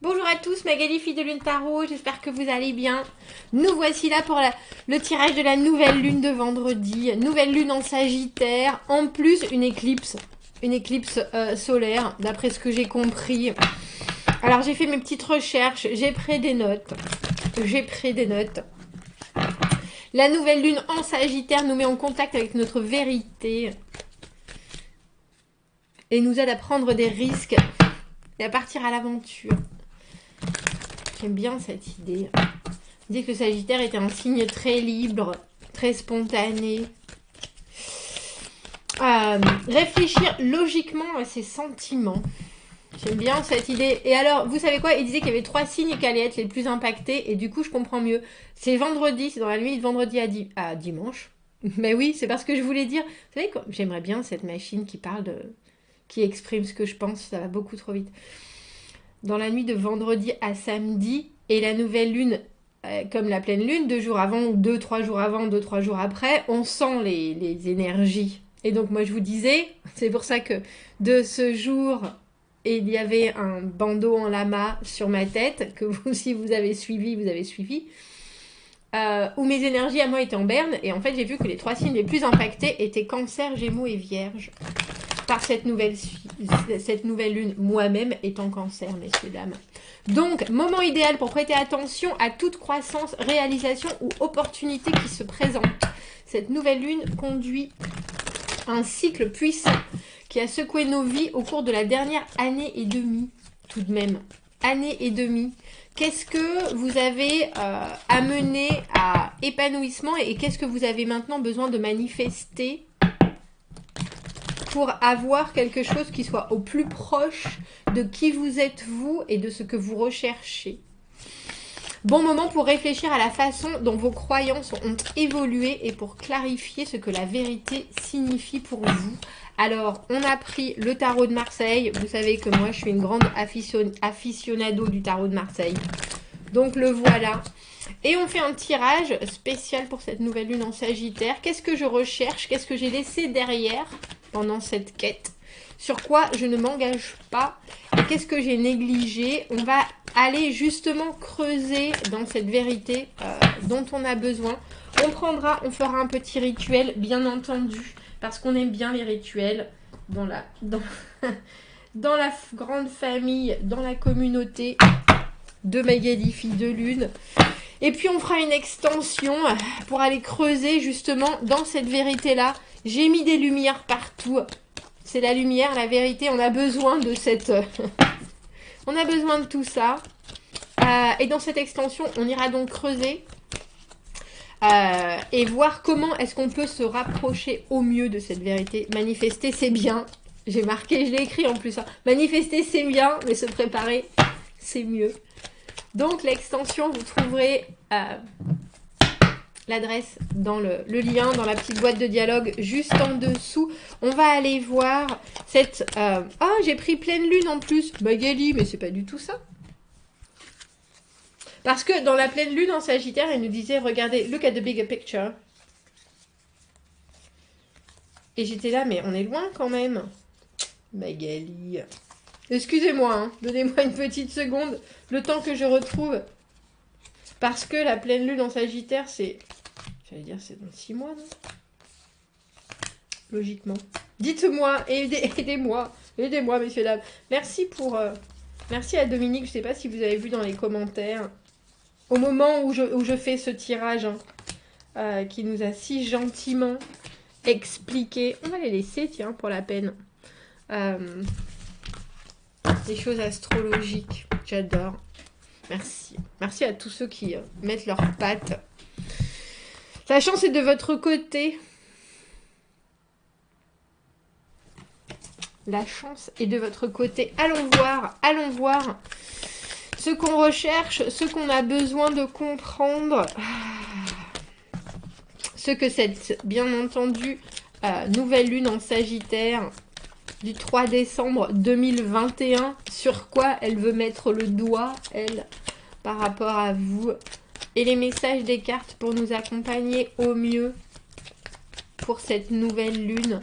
Bonjour à tous, Magali, fille de Lune Tarot, j'espère que vous allez bien. Nous voici là pour le tirage de la nouvelle lune de vendredi. Nouvelle lune en Sagittaire, en plus une éclipse solaire, d'après ce que j'ai compris. Alors j'ai fait mes petites recherches, j'ai pris des notes. La nouvelle lune en Sagittaire nous met en contact avec notre vérité et nous aide à prendre des risques et à partir à l'aventure. J'aime bien cette idée. On dit que le Sagittaire était un signe très libre, très spontané. Réfléchir logiquement à ses sentiments. J'aime bien cette idée. Et alors, vous savez quoi? Il disait qu'il y avait 3 signes qui allaient être les plus impactés. Et du coup, je comprends mieux. C'est vendredi, c'est dans la nuit de vendredi à dimanche. Mais oui, c'est parce que je voulais dire... Vous savez quoi? J'aimerais bien cette machine qui parle qui exprime ce que je pense. Ça va beaucoup trop vite. Dans la nuit de vendredi à samedi, et la nouvelle lune, comme la pleine lune, 2 jours avant, ou 2-3 jours avant, 2-3 jours après, on sent les énergies. Et donc moi je vous disais, c'est pour ça que de ce jour, il y avait un bandeau en lama sur ma tête, que vous, si vous avez suivi, vous avez suivi, où mes énergies à moi étaient en berne, et en fait j'ai vu que les 3 signes les plus impactés étaient Cancer, Gémeaux et Vierge. Par cette nouvelle lune, moi-même étant Cancer, messieurs, dames. Donc, moment idéal pour prêter attention à toute croissance, réalisation ou opportunité qui se présente. Cette nouvelle lune conduit un cycle puissant qui a secoué nos vies au cours de la dernière année et demie, tout de même. Année et demie. Qu'est-ce que vous avez amené à épanouissement et qu'est-ce que vous avez maintenant besoin de manifester pour avoir quelque chose qui soit au plus proche de qui vous êtes vous et de ce que vous recherchez. Bon moment pour réfléchir à la façon dont vos croyances ont évolué et pour clarifier ce que la vérité signifie pour vous. Alors, on a pris le tarot de Marseille. Vous savez que moi, je suis une grande aficionado du tarot de Marseille. Donc, le voilà. Et on fait un tirage spécial pour cette nouvelle lune en Sagittaire. Qu'est-ce que je recherche? Qu'est-ce que j'ai laissé derrière pendant cette quête? Sur quoi je ne m'engage pas? Et qu'est-ce que j'ai négligé? On va aller justement creuser dans cette vérité dont on a besoin. On fera un petit rituel, bien entendu, parce qu'on aime bien les rituels dans la grande famille, dans la communauté de Magali, fille de lune. Et puis on fera une extension pour aller creuser justement dans cette vérité-là. J'ai mis des lumières partout. C'est la lumière, la vérité. On a besoin de cette... on a besoin de tout ça. Et dans cette extension, on ira donc creuser et voir comment est-ce qu'on peut se rapprocher au mieux de cette vérité. Manifester, c'est bien. J'ai marqué, je l'ai écrit en plus. Hein. Manifester, c'est bien, mais se préparer, c'est mieux. Donc l'extension, vous trouverez l'adresse dans le lien, dans la petite boîte de dialogue juste en dessous. On va aller voir cette... Ah, j'ai pris pleine lune en plus. Magali, mais c'est pas du tout ça. Parce que dans la pleine lune en Sagittaire, elle nous disait, regardez, look at the bigger picture. Et j'étais là, mais on est loin quand même. Magali. Excusez-moi, hein. Donnez-moi une petite seconde, le temps que je retrouve. Parce que la pleine lune en Sagittaire, c'est... J'allais dire, c'est dans 6 mois, non? Logiquement. Dites-moi, aidez-moi. Aidez-moi, messieurs, dames. Merci pour... Merci à Dominique, je ne sais pas si vous avez vu dans les commentaires. Au moment où je fais ce tirage, hein, qui nous a si gentiment expliqué... On va les laisser, tiens, pour la peine. Des choses astrologiques. J'adore. Merci. Merci à tous ceux qui mettent leurs pattes. La chance est de votre côté. La chance est de votre côté. Allons voir ce qu'on recherche, ce qu'on a besoin de comprendre. Ce que cette, bien entendu, nouvelle lune en Sagittaire du 3 décembre 2021, sur quoi elle veut mettre le doigt, elle, par rapport à vous. Et les messages des cartes pour nous accompagner au mieux pour cette nouvelle lune.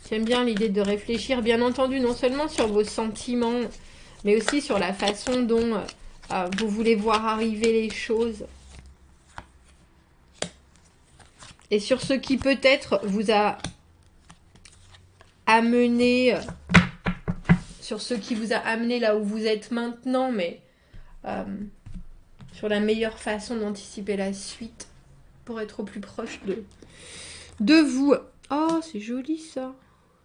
J'aime bien l'idée de réfléchir, bien entendu, non seulement sur vos sentiments, mais aussi sur la façon dont vous voulez voir arriver les choses. Et sur ce qui peut-être vous a amené, sur ce qui vous a amené là où vous êtes maintenant, mais sur la meilleure façon d'anticiper la suite pour être au plus proche de vous. Oh, c'est joli ça.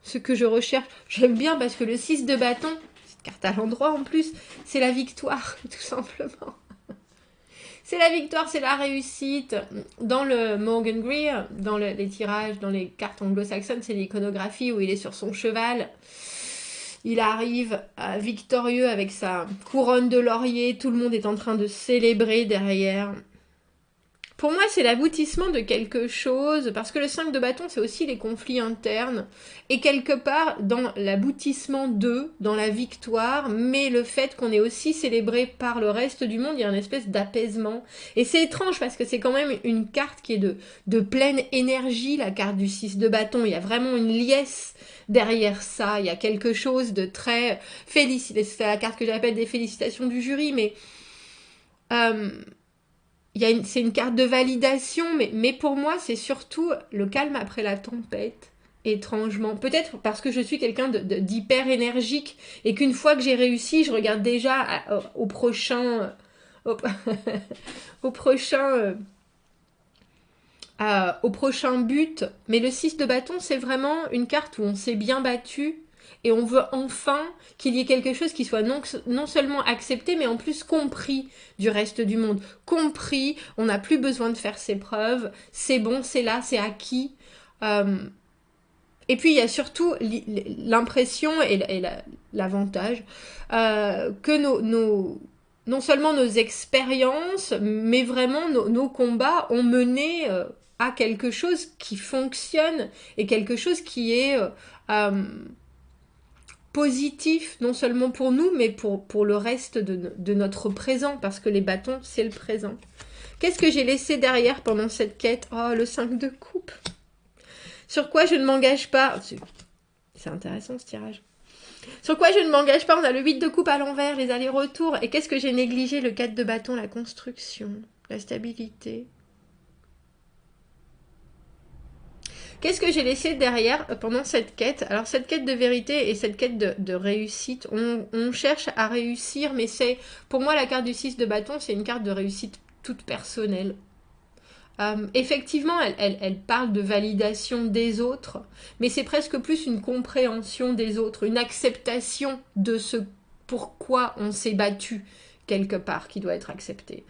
Ce que je recherche. J'aime bien parce que le 6 de bâton, cette carte à l'endroit en plus, c'est la victoire, tout simplement. C'est la victoire, c'est la réussite. Dans le Morgan Greer, dans les tirages, dans les cartes anglo-saxonnes, c'est l'iconographie où il est sur son cheval. Il arrive victorieux avec sa couronne de laurier. Tout le monde est en train de célébrer derrière. Pour moi, c'est l'aboutissement de quelque chose, parce que le 5 de bâton, c'est aussi les conflits internes, et quelque part, dans l'aboutissement d'eux, dans la victoire, mais le fait qu'on est aussi célébré par le reste du monde, il y a une espèce d'apaisement. Et c'est étrange, parce que c'est quand même une carte qui est de pleine énergie, la carte du 6 de bâton. Il y a vraiment une liesse derrière ça, il y a quelque chose de très félicité. C'est la carte que j'appelle des félicitations du jury, mais... c'est une carte de validation, mais pour moi, c'est surtout le calme après la tempête, étrangement. Peut-être parce que je suis quelqu'un d'hyper énergique et qu'une fois que j'ai réussi, je regarde déjà au prochain... au prochain... au prochain but. Mais le 6 de bâton, c'est vraiment une carte où on s'est bien battu et on veut enfin qu'il y ait quelque chose qui soit non seulement accepté, mais en plus compris du reste du monde. Compris, on n'a plus besoin de faire ses preuves, c'est bon, c'est là, c'est acquis. Et puis il y a surtout l'impression et l'avantage que non seulement nos expériences, mais vraiment nos combats ont mené à quelque chose qui fonctionne et quelque chose qui est... positif, non seulement pour nous, mais pour le reste de notre présent, parce que les bâtons, c'est le présent. Qu'est-ce que j'ai laissé derrière pendant cette quête? Oh, le 5 de coupe. Sur quoi je ne m'engage pas? C'est intéressant ce tirage. Sur quoi je ne m'engage pas? On a le 8 de coupe à l'envers, les allers-retours. Et qu'est-ce que j'ai négligé? Le 4 de bâton, la construction, la stabilité. Qu'est-ce que j'ai laissé derrière pendant cette quête? Alors cette quête de vérité et cette quête de réussite, on cherche à réussir, mais c'est, pour moi, la carte du 6 de bâton, c'est une carte de réussite toute personnelle. Effectivement, elle parle de validation des autres, mais c'est presque plus une compréhension des autres, une acceptation de ce pourquoi on s'est battu quelque part qui doit être accepté.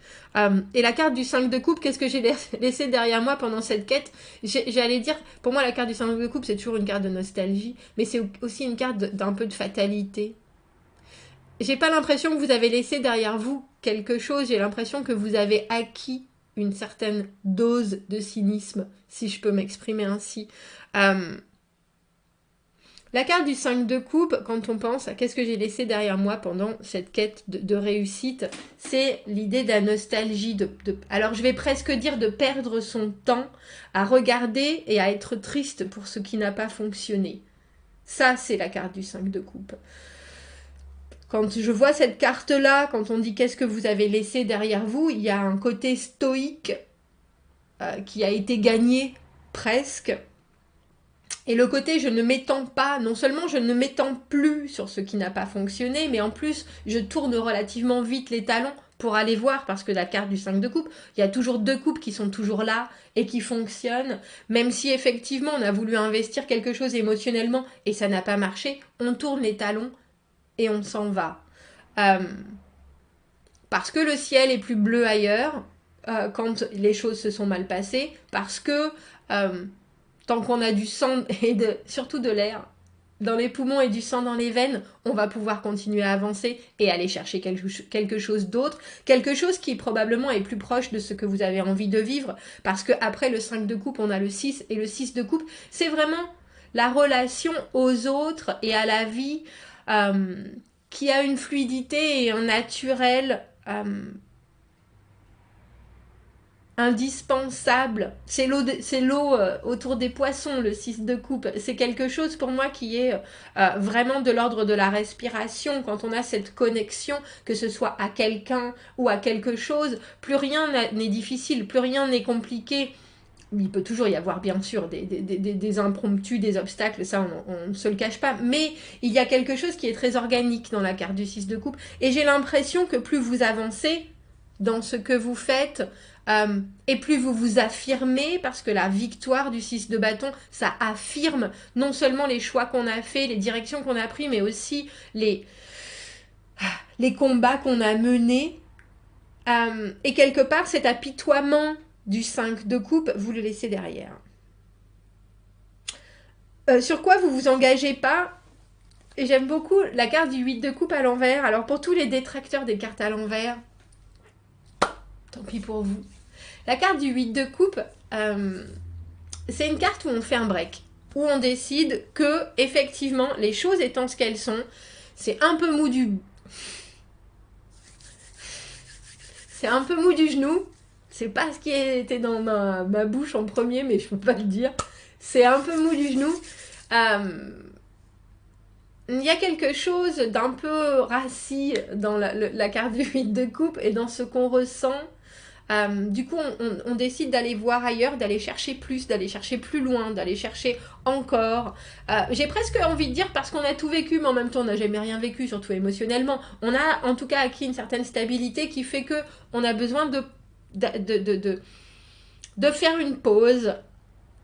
Et la carte du 5 de coupe, qu'est-ce que j'ai laissé derrière moi pendant cette quête? J'allais dire, pour moi la carte du 5 de coupe c'est toujours une carte de nostalgie, mais c'est aussi une carte d'un peu de fatalité. J'ai pas l'impression que vous avez laissé derrière vous quelque chose, j'ai l'impression que vous avez acquis une certaine dose de cynisme, si je peux m'exprimer ainsi. La carte du 5 de coupe, quand on pense à qu'est-ce que j'ai laissé derrière moi pendant cette quête de réussite, c'est l'idée de la nostalgie. Alors je vais presque dire de perdre son temps à regarder et à être triste pour ce qui n'a pas fonctionné. Ça, c'est la carte du 5 de coupe. Quand je vois cette carte-là, quand on dit qu'est-ce que vous avez laissé derrière vous, il y a un côté stoïque qui a été gagné presque. Et le côté je ne m'étends pas, non seulement je ne m'étends plus sur ce qui n'a pas fonctionné, mais en plus je tourne relativement vite les talons pour aller voir, parce que la carte du 5 de coupe, il y a toujours 2 coupes qui sont toujours là et qui fonctionnent, même si effectivement on a voulu investir quelque chose émotionnellement et ça n'a pas marché, on tourne les talons et on s'en va. Parce que le ciel est plus bleu ailleurs quand les choses se sont mal passées, parce que tant qu'on a du sang et surtout de l'air dans les poumons et du sang dans les veines, on va pouvoir continuer à avancer et aller chercher quelque chose d'autre, quelque chose qui probablement est plus proche de ce que vous avez envie de vivre, parce qu'après le 5 de coupe, on a le 6, et le 6 de coupe, c'est vraiment la relation aux autres et à la vie qui a une fluidité et un naturel indispensable. C'est l'eau autour des poissons, le 6 de coupe. C'est quelque chose pour moi qui est vraiment de l'ordre de la respiration. Quand on a cette connexion, que ce soit à quelqu'un ou à quelque chose, plus rien n'est difficile, plus rien n'est compliqué. Il peut toujours y avoir bien sûr des impromptus, des obstacles, ça on ne se le cache pas, mais il y a quelque chose qui est très organique dans la carte du 6 de coupe, et j'ai l'impression que plus vous avancez dans ce que vous faites, et plus vous vous affirmez, parce que la victoire du 6 de bâton, ça affirme non seulement les choix qu'on a fait, les directions qu'on a pris, mais aussi les combats qu'on a menés, et quelque part cet apitoiement du 5 de coupe, vous le laissez derrière. Sur quoi vous vous engagez pas? Et j'aime beaucoup la carte du 8 de coupe à l'envers. Alors pour tous les détracteurs des cartes à l'envers, tant pis pour vous. La carte du 8 de coupe, c'est une carte où on fait un break, où on décide que, effectivement, les choses étant ce qu'elles sont, c'est un peu mou du... C'est un peu mou du genou. C'est pas ce qui était dans ma bouche en premier, mais je peux pas le dire. C'est un peu mou du genou. Il y a quelque chose d'un peu rassis dans la carte du 8 de coupe et dans ce qu'on ressent. Du coup, on décide d'aller voir ailleurs, d'aller chercher plus, d'aller chercher plus loin, d'aller chercher encore. J'ai presque envie de dire parce qu'on a tout vécu, mais en même temps, on n'a jamais rien vécu, surtout émotionnellement. On a en tout cas acquis une certaine stabilité qui fait que on a besoin de faire une pause.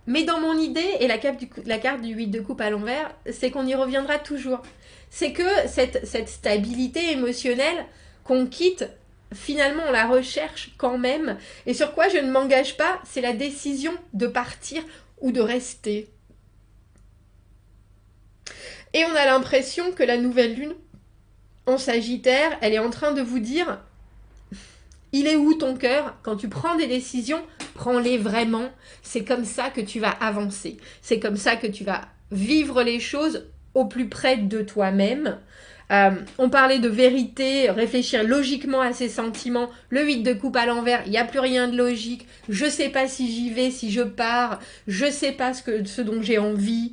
Mais dans mon idée, et la carte du 8 de coupe à l'envers, c'est qu'on y reviendra toujours. C'est que cette stabilité émotionnelle qu'on quitte, finalement on la recherche quand même. Et sur quoi je ne m'engage pas, c'est la décision de partir ou de rester. Et on a l'impression que la nouvelle lune en Sagittaire, elle est en train de vous dire... Il est où ton cœur? Quand tu prends des décisions, prends-les vraiment. C'est comme ça que tu vas avancer. C'est comme ça que tu vas vivre les choses au plus près de toi-même. On parlait de vérité, réfléchir logiquement à ses sentiments. Le 8 de coupe à l'envers, il n'y a plus rien de logique. Je ne sais pas si j'y vais, si je pars. Je ne sais pas ce dont j'ai envie.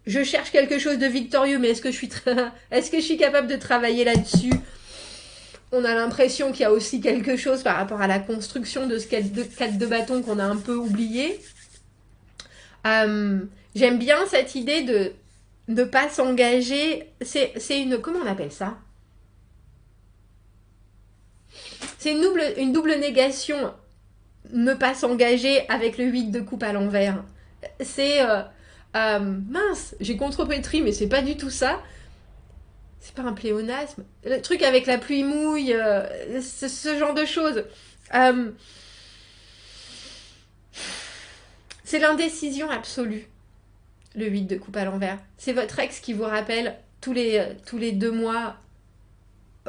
Je cherche quelque chose de victorieux, mais est-ce que je suis capable de travailler là-dessus? On a l'impression qu'il y a aussi quelque chose par rapport à la construction de ce 4 de bâton qu'on a un peu oublié. J'aime bien cette idée de ne pas s'engager. C'est une... Comment on appelle ça? C'est une double négation. Ne pas s'engager avec le 8 de coupe à l'envers. C'est... mince, j'ai contrepétri, mais c'est pas du tout ça. C'est pas un pléonasme. Le truc avec la pluie mouille, ce genre de choses. C'est l'indécision absolue, le 8 de coupe à l'envers. C'est votre ex qui vous rappelle tous les 2 mois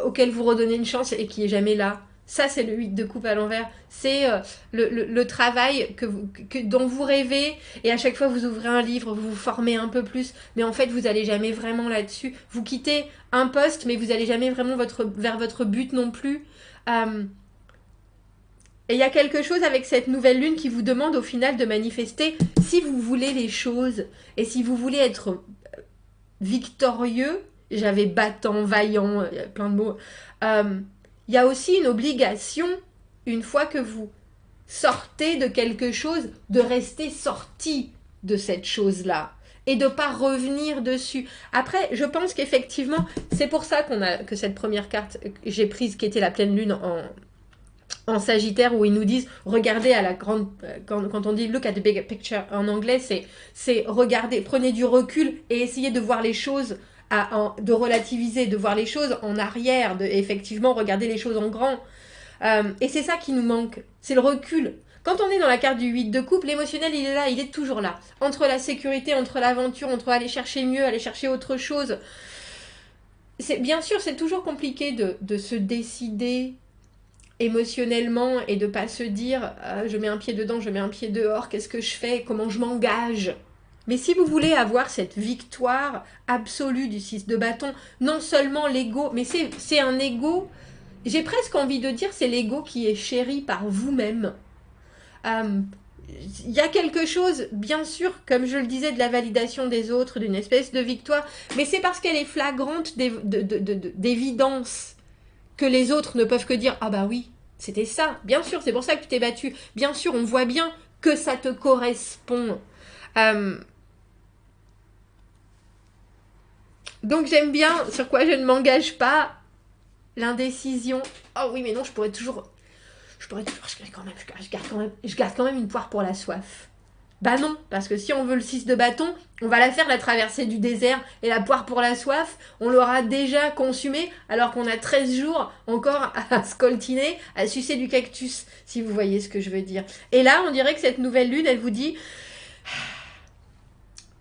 auquel vous redonnez une chance et qui est jamais là. Ça, c'est le 8 de coupe à l'envers. C'est le travail dont vous rêvez. Et à chaque fois, vous ouvrez un livre, vous vous formez un peu plus. Mais en fait, vous n'allez jamais vraiment là-dessus. Vous quittez un poste, mais vous n'allez jamais vraiment vers votre but non plus. Et il y a quelque chose avec cette nouvelle lune qui vous demande au final de manifester si vous voulez les choses. Et si vous voulez être victorieux, j'avais battant, vaillant, plein de mots... il y a aussi une obligation, une fois que vous sortez de quelque chose, de rester sorti de cette chose-là et de ne pas revenir dessus. Après, je pense qu'effectivement, c'est pour ça que cette première carte que j'ai prise, qui était la pleine lune en Sagittaire, où ils nous disent, regardez à la grande... Quand on dit « look at the bigger picture » en anglais, c'est regarder, prenez du recul et essayez de voir les choses... de relativiser, de voir les choses en arrière, de effectivement regarder les choses en grand. Et c'est ça qui nous manque, c'est le recul. Quand on est dans la carte du 8 de coupe, l'émotionnel, il est là, il est toujours là. Entre la sécurité, entre l'aventure, entre aller chercher mieux, aller chercher autre chose. Bien sûr, c'est toujours compliqué de se décider émotionnellement et de pas se dire je mets un pied dedans, je mets un pied dehors, qu'est-ce que je fais, comment je m'engage. Mais si vous voulez avoir cette victoire absolue du 6 de bâton, non seulement l'ego, mais c'est un ego j'ai presque envie de dire, c'est l'ego qui est chéri par vous-même. Il y a quelque chose, bien sûr, comme je le disais, de la validation des autres, d'une espèce de victoire, mais c'est parce qu'elle est flagrante d'évidence que les autres ne peuvent que dire « Ah bah oui, c'était ça, bien sûr, c'est pour ça que tu t'es battu, bien sûr, on voit bien que ça te correspond. » Donc j'aime bien sur quoi je ne m'engage pas, l'indécision. Oh oui, mais non, je garde quand même une poire pour la soif. Bah non, parce que si on veut le 6 de bâton, on va la faire la traversée du désert et la poire pour la soif, on l'aura déjà consumée alors qu'on a 13 jours encore à scoltiner, à sucer du cactus, si vous voyez ce que je veux dire. Et là, on dirait que cette nouvelle lune, elle vous dit,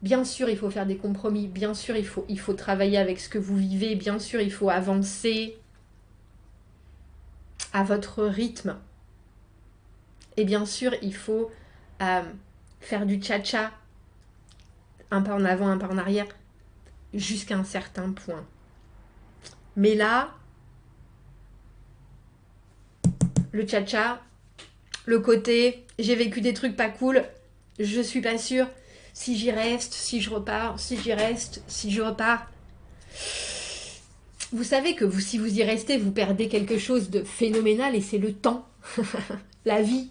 bien sûr, il faut faire des compromis, bien sûr, il faut travailler avec ce que vous vivez, bien sûr, il faut avancer à votre rythme. Et bien sûr, il faut faire du cha-cha, un pas en avant, un pas en arrière, jusqu'à un certain point. Mais là, le cha-cha, le côté, j'ai vécu des trucs pas cool, je suis pas sûre, si j'y reste, si je repars, si j'y reste, si je repars. Vous savez que si vous y restez, vous perdez quelque chose de phénoménal et c'est le temps. La vie.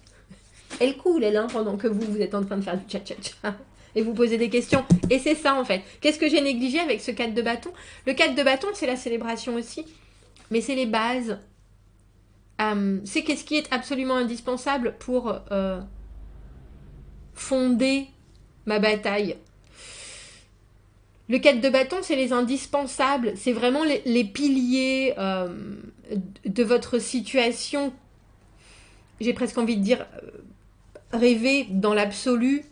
Elle coule, elle, pendant que vous êtes en train de faire du cha-cha-cha. Et vous posez des questions. Et c'est ça, en fait. Qu'est-ce que j'ai négligé avec ce 4 de bâton? Le 4 de bâton, c'est la célébration aussi. Mais c'est les bases. C'est qu'est-ce qui est absolument indispensable pour fonder ma bataille. Le 4 de bâton, c'est les indispensables. C'est vraiment les piliers de votre situation. J'ai presque envie de dire rêver dans l'absolu.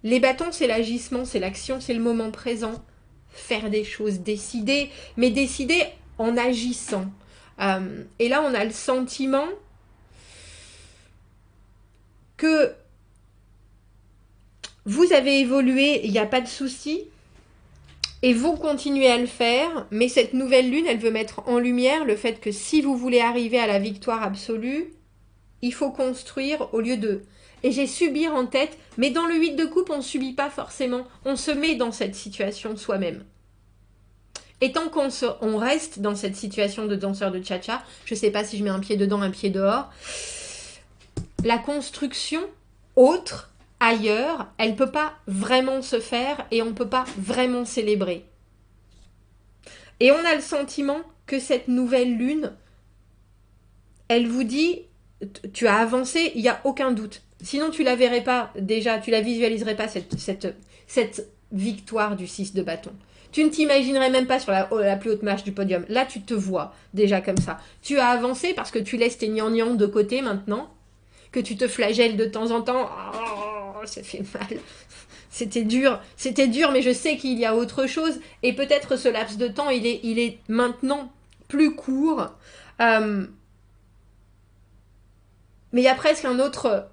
Les bâtons, c'est l'agissement, c'est l'action, c'est le moment présent. Faire des choses, décider, mais décider en agissant. Et là, on a le sentiment que vous avez évolué, il n'y a pas de souci, et vous continuez à le faire, mais cette nouvelle lune, elle veut mettre en lumière le fait que si vous voulez arriver à la victoire absolue, il faut construire au lieu de... Et j'ai subir en tête, mais dans le 8 de coupe, on ne subit pas forcément. On se met dans cette situation soi-même. Et tant qu'on reste dans cette situation de danseur de cha-cha, je ne sais pas si je mets un pied dedans, un pied dehors, la construction autre, ailleurs, elle ne peut pas vraiment se faire et on ne peut pas vraiment célébrer. Et on a le sentiment que cette nouvelle lune, elle vous dit, tu as avancé, il n'y a aucun doute. Sinon, tu la verrais pas déjà, tu la visualiserais pas, cette victoire du 6 de bâton. Tu ne t'imaginerais même pas sur la plus haute marche du podium. Là, tu te vois déjà comme ça. Tu as avancé parce que tu laisses tes gnangnans de côté maintenant, que tu te flagelles de temps en temps. Oh, ça fait mal. C'était dur, mais je sais qu'il y a autre chose. Et peut-être ce laps de temps, il est maintenant plus court. Mais il y a presque un autre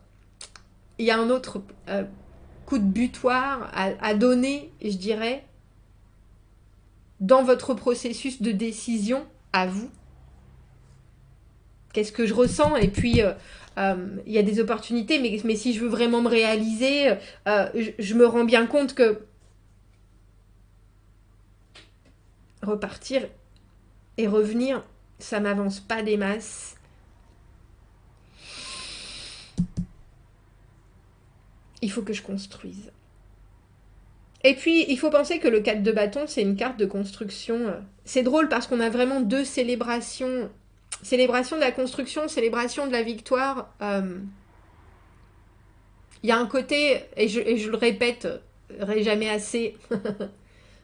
coup de butoir à donner, je dirais, dans votre processus de décision à vous. Qu'est-ce que je ressens? Et puis, il y a des opportunités, mais si je veux vraiment me réaliser, je me rends bien compte que repartir et revenir, ça m'avance pas des masses. Il faut que je construise. Et puis, il faut penser que le 4 de bâton, c'est une carte de construction. C'est drôle parce qu'on a vraiment deux célébrations. Célébration de la construction, célébration de la victoire. Il y a un côté, et je le répéterai jamais assez,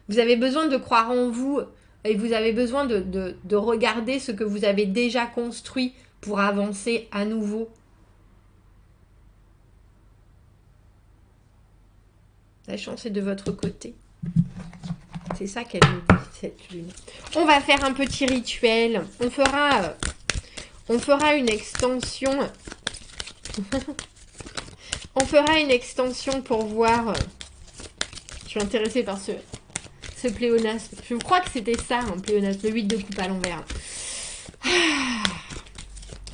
vous avez besoin de croire en vous et vous avez besoin de regarder ce que vous avez déjà construit pour avancer à nouveau. La chance est de votre côté. C'est ça qu'elle nous dit, cette lune. On va faire un petit rituel. On fera une extension. On fera une extension pour voir. Je suis intéressée par ce pléonasme. Je crois que c'était ça, un pléonasme. Le 8 de coupe à l'envers.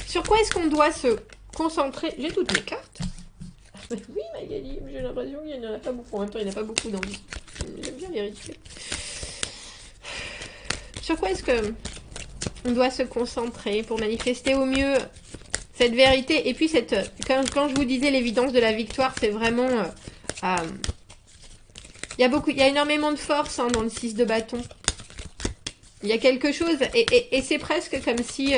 Sur quoi est-ce qu'on doit se concentrer? J'ai toutes mes cartes. Oui, Magali, j'ai l'impression qu'il n'y en a pas beaucoup. En même temps, il n'y en a pas beaucoup dans le... J'aime bien les rituels. Sur quoi est-ce que on doit se concentrer pour manifester au mieux cette vérité? Et puis, quand je vous disais l'évidence de la victoire, c'est vraiment... il y a énormément de force hein, dans le 6 de bâton. Il y a quelque chose, et c'est presque comme si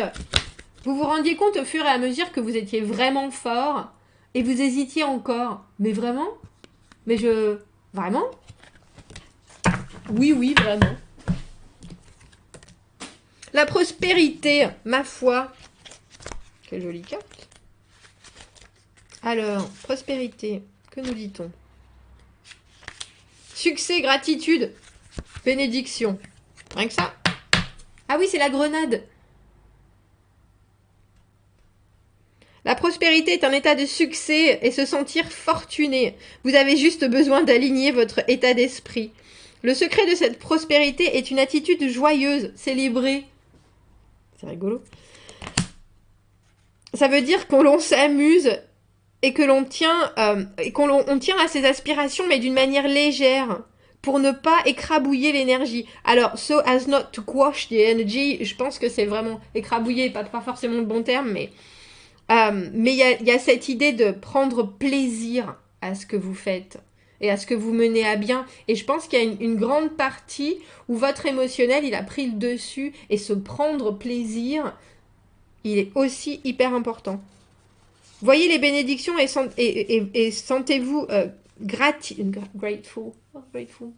vous vous rendiez compte au fur et à mesure que vous étiez vraiment fort, et vous hésitiez encore. Mais vraiment? Mais Vraiment? Oui, oui, vraiment. La prospérité, ma foi. Quelle jolie carte. Alors, prospérité, que nous dit-on? Succès, gratitude, bénédiction. Rien que ça. Ah oui, c'est la grenade. La prospérité est un état de succès et se sentir fortuné. Vous avez juste besoin d'aligner votre état d'esprit. Le secret de cette prospérité est une attitude joyeuse, célébrée. C'est rigolo. Ça veut dire que l'on s'amuse et que l'on tient, on tient à ses aspirations, mais d'une manière légère, pour ne pas écrabouiller l'énergie. Alors, so as not to quash the energy, je pense que c'est vraiment écrabouiller, pas forcément le bon terme, mais il y a cette idée de prendre plaisir à ce que vous faites et à ce que vous menez à bien. Et je pense qu'il y a une grande partie où votre émotionnel, il a pris le dessus, et se prendre plaisir, il est aussi hyper important. Voyez les bénédictions et sentez-vous grateful. Oh, grateful.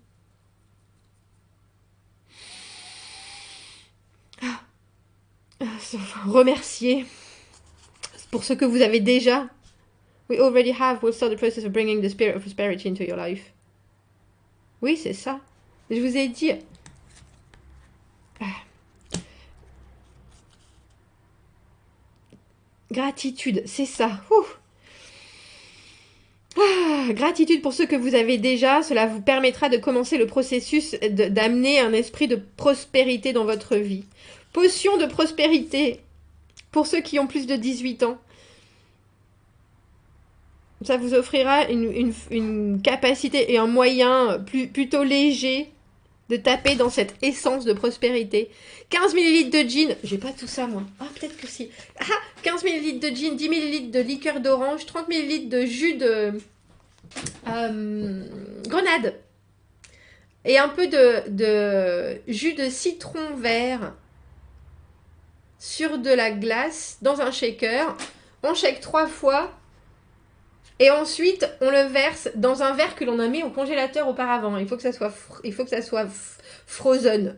Remercier pour ce que vous avez déjà. We already have. We'll start the process of bringing the spirit of prosperity into your life. Oui, c'est ça. Je vous ai dit. Gratitude, c'est ça. Gratitude pour ce que vous avez déjà. Cela vous permettra de commencer le processus d'amener un esprit de prospérité dans votre vie. Potion de prospérité pour ceux qui ont plus de 18 ans. Ça vous offrira une capacité et un moyen plutôt léger de taper dans cette essence de prospérité. 15 ml de gin. J'ai pas tout ça, moi. Ah, peut-être que si. 15 ml de gin, 10 ml de liqueur d'orange, 30 ml de jus de grenade. Et un peu de jus de citron vert sur de la glace dans un shaker. On shake 3 fois. Et ensuite, on le verse dans un verre que l'on a mis au congélateur auparavant. Il faut que ça soit frozen.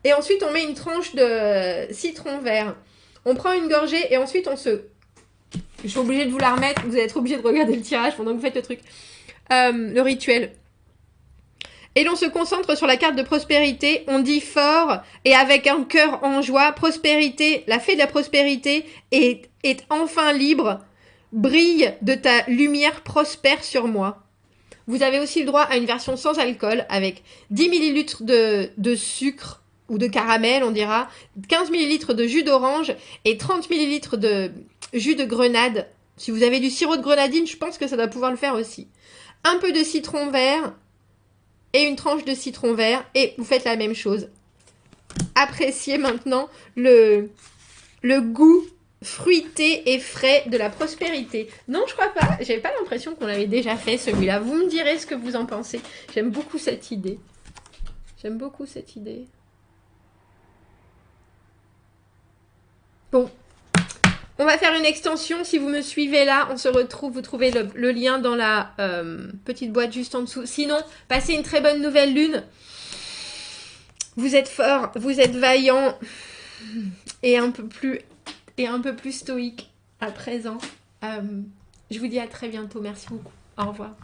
Et ensuite, on met une tranche de citron vert. On prend une gorgée et ensuite, je suis obligée de vous la remettre. Vous allez être obligé de regarder le tirage pendant que vous faites le truc. Le rituel. Et l'on se concentre sur la carte de prospérité. On dit fort et avec un cœur en joie. Prospérité, la fée de la prospérité est enfin libre. Brille de ta lumière prospère sur moi. Vous avez aussi le droit à une version sans alcool avec 10 ml de sucre ou de caramel, on dira, 15 ml de jus d'orange et 30 ml de jus de grenade. Si vous avez du sirop de grenadine, je pense que ça doit pouvoir le faire aussi. Un peu de citron vert et une tranche de citron vert et vous faites la même chose. Appréciez maintenant le goût fruité et frais de la prospérité. Non, je crois pas. J'avais pas l'impression qu'on l'avait déjà fait, celui-là. Vous me direz ce que vous en pensez. J'aime beaucoup cette idée. J'aime beaucoup cette idée. Bon. On va faire une extension. Si vous me suivez là, on se retrouve. Vous trouvez le lien dans la petite boîte juste en dessous. Sinon, passez une très bonne nouvelle lune. Vous êtes fort, vous êtes vaillant et un peu plus stoïque à présent. Je vous dis à très bientôt. Merci beaucoup. Au revoir.